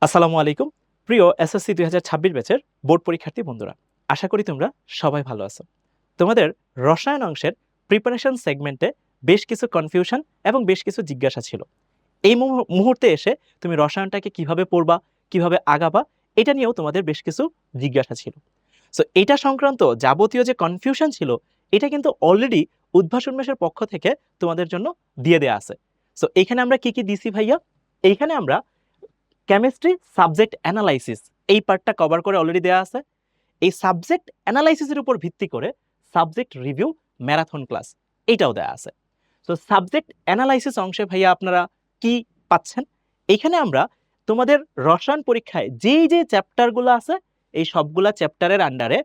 আসসালামু আলাইকুম। প্রিয় এসএসসি ২০২৬ ব্যাচের বোর্ড পরীক্ষার্থী বন্ধুরা, আশা করি তোমরা সবাই ভালো আছো। তোমাদের রসায়ন অংশের প্রিপারেশন সেগমেন্টে বেশ কিছু কনফিউশন এবং বেশ কিছু জিজ্ঞাসা ছিল। এই মুহূর্তে এসে তুমি রসায়নটাকে কিভাবে পড়বা, কিভাবে আগাবা, এটা নিয়েও তোমাদের বেশ কিছু জিজ্ঞাসা ছিল। সো এটা সংক্রান্ত যাবতীয় যে কনফিউশন ছিল, এটা কিন্তু অলরেডি উদ্ভাসন মেশের পক্ষ থেকে তোমাদের জন্য দিয়ে দেয়া আছে। সো এখানে আমরা কি দিছি ভাইয়া? এইখানে আমরা কেমিস্ট্রি সাবজেক্ট অ্যানালাইসিস এই পার্টটা কভার করে অলরেডি দেওয়া আছে। এই সাবজেক্ট অ্যানালাইসিসের উপর ভিত্তি করে সাবজেক্ট রিভিউ ম্যারাথন ক্লাস এইটাও দেওয়া আছে। তো সাবজেক্ট অ্যানালাইসিস অংশে ভাইয়া আপনারা কি পাচ্ছেন? এইখানে আমরা তোমাদের রসায়ন পরীক্ষায় যেই যে চ্যাপ্টারগুলো আছে এই সবগুলা চ্যাপ্টারের আন্ডারে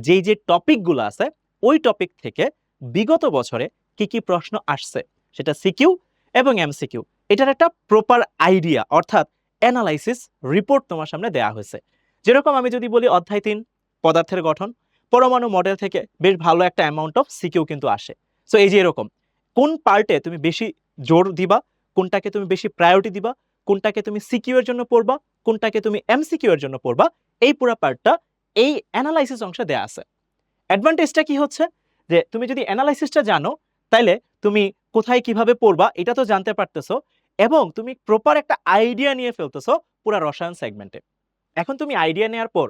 যেই যে টপিকগুলো আছে ওই টপিক থেকে বিগত বছরে কি কি প্রশ্ন আসছে সেটা সিকিউ এবং এমসিকিউ এটার একটা প্রপার আইডিয়া অর্থাৎ অ্যানালাইসিস রিপোর্ট তোমার সামনে দেয়া হয়েছে। যেরকম আমি যদি বলি অধ্যায় ৩ পদার্থের গঠন, পরমাণু মডেল থেকে বেশ ভালো একটা অ্যামাউন্ট অফ সিকিউ কিন্তু আসে। সো এই যে এরকম কোন পার্টে তুমি বেশি জোর দিবা, কোনটাকে তুমি বেশি প্রায়োরিটি দিবা, কোনটাকে তুমি সিকিউ এর জন্য পড়বা, কোনটাকে তুমি এমসিকিউ এর জন্য পড়বা, এই পুরো পার্টটা এই অ্যানালাইসিস অংশে দেয়া আছে। অ্যাডভান্টেজটা কি হচ্ছে যে তুমি যদি অ্যানালাইসিসটা জানো তাইলে তুমি কোথায় কিভাবে পড়বা এটা তো জানতে পারতেছো এবং তুমি প্রপার একটা আইডিয়া নিয়ে ফেলতেছো পুরো রসায়ন সেগমেন্টে। এখন তুমি আইডিয়া নেওয়ার পর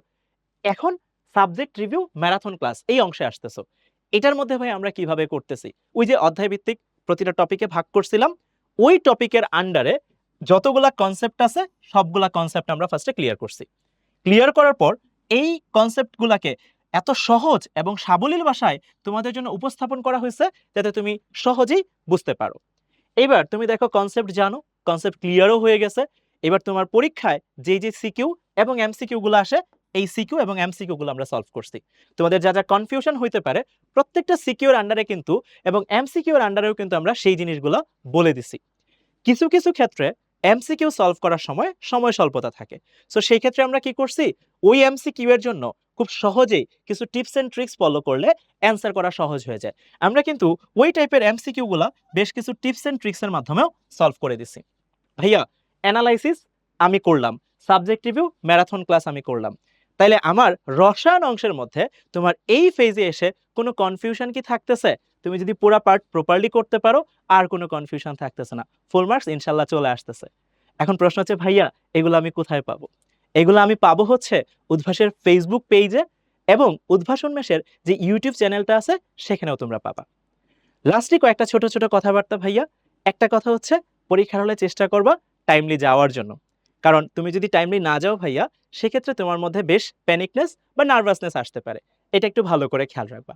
এখন সাবজেক্ট রিভিউ ম্যারাথন ক্লাস এই অংশে আসতেছো। এটার মধ্যে ভাই আমরা কিভাবে করতেছি, ওই যে অধ্যায় ভিত্তিক প্রতিটা টপিকে ভাগ করছিলাম, ওই টপিকের আন্ডারে যতগুলা কনসেপ্ট আছে সবগুলা কনসেপ্ট আমরা ফার্স্টে ক্লিয়ার করছি। ক্লিয়ার করার পর এই কনসেপ্টগুলোকে এত সহজ এবং সাবলীল ভাষায় তোমাদের জন্য উপস্থাপন করা হয়েছে যাতে তুমি সহজেই বুঝতে পারো। এবার তুমি দেখো কনসেপ্ট জানো, কনসেপ্ট ক্লিয়ারও হয়ে গেছে। এবার তোমার পরীক্ষায় যেই যে সিকিউ এবং এমসিকিউ গুলো আসে এই সিকিউ এবং এমসিকিউ গুলো আমরা সলভ করছি। তোমাদের যা যা কনফিউশন হইতে পারে প্রত্যেকটা সিকিউর আন্ডারে কিন্তু এবং এমসিকিউর আন্ডারেও কিন্তু আমরা সেই জিনিসগুলো বলে দিছি। কিছু কিছু ক্ষেত্রে এমসিকিউ সলভ করার সময় সময় স্বল্পতা থাকে। সো সেই ক্ষেত্রে আমরা কি করছি, ওই এমসিকিউ এর জন্য খুব সহজেই কিছু টিপস এন্ড ট্রিক্স ফলো করলে অ্যান্সার করা সহজ হয়ে যায়। আমরা কিন্তু ওই টাইপের এমসিকিউ গুলা বেশ কিছু টিপস এন্ড ট্রিক্স এর মাধ্যমেও সলভ করে দিছি। ভাইয়া অ্যানালাইসিস আমি করলাম, সাবজেক্ট রিভিউ ম্যারাথন ক্লাস আমি করলাম, তাইলে আমার রসায়ন অংশের মধ্যে তোমার এই ফেজে এসে কোনো কনফিউশন কি থাকতেছে? তুমি যদি পুরো পার্ট প্রপারলি করতে পারো আর কোনো কনফিউশন থাকতেছে না, ফুল মার্কস ইনশাল্লাহ চলে আসতেছে। এখন প্রশ্ন হচ্ছে ভাইয়া এগুলো আমি কোথায় পাবো? এগুলো আমি পাবো হচ্ছে উদ্ভাসের ফেসবুক পেজে এবং উদ্ভাসন মেশের যে ইউটিউব চ্যানেলটা আছে সেখানেও তোমরা পাবা। লাস্টলি কয়েকটা ছোট ছোট কথাবার্তা ভাইয়া। একটা কথা হচ্ছে পরীক্ষার হলে চেষ্টা করবা টাইমলি যাওয়ার জন্য, কারণ তুমি যদি টাইমলি না যাও ভাইয়া সেক্ষেত্রে তোমার মধ্যে বেশ প্যানিকনেস বা নার্ভাসনেস আসতে পারে, এটা একটু ভালো করে খেয়াল রাখবা।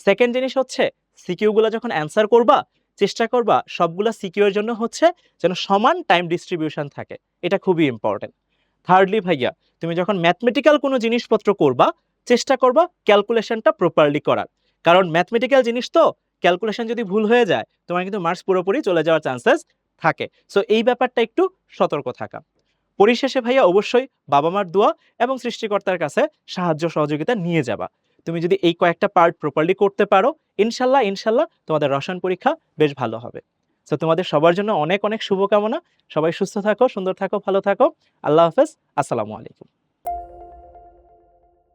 সেকেন্ড জিনিস হচ্ছে সিকিউগুলো যখন অ্যান্সার করবা চেষ্টা করবা সবগুলা সিকিউর জন্য হচ্ছে যেন সমান টাইম ডিস্ট্রিবিউশন থাকে, এটা খুবই ইম্পর্টেন্ট। থার্ডলি ভাইয়া তুমি যখন ম্যাথমেটিক্যাল কোনো জিনিসপত্র করবা চেষ্টা করবা ক্যালকুলেশনটা প্রপারলি করার, কারণ ম্যাথমেটিক্যাল জিনিস তো ক্যালকুলেশন যদি ভুল হয়ে যায় তোমার কিন্তু মার্কস পুরোপুরি চলে যাওয়ার চান্সেস থাকে। সো এই ব্যাপারটা একটু সতর্ক থাকা। পরিশেষে ভাইয়া অবশ্যই বাবা মার দোয়া এবং সৃষ্টিকর্তার কাছে সাহায্য সহযোগিতা নিয়ে যাবা। তুমি যদি এই কয়েকটা পার্ট প্রপারলি করতে পারো ইনশাল্লাহ ইনশাল্লাহ তোমাদের রসায়ন পরীক্ষা বেশ ভালো হবে। সো তোমাদের সবার জন্য অনেক অনেক শুভকামনা। সবাই সুস্থ থাকো, সুন্দর থাকো, ভালো থাকো। আল্লাহ হাফেজ। আসসালামু আলাইকুম।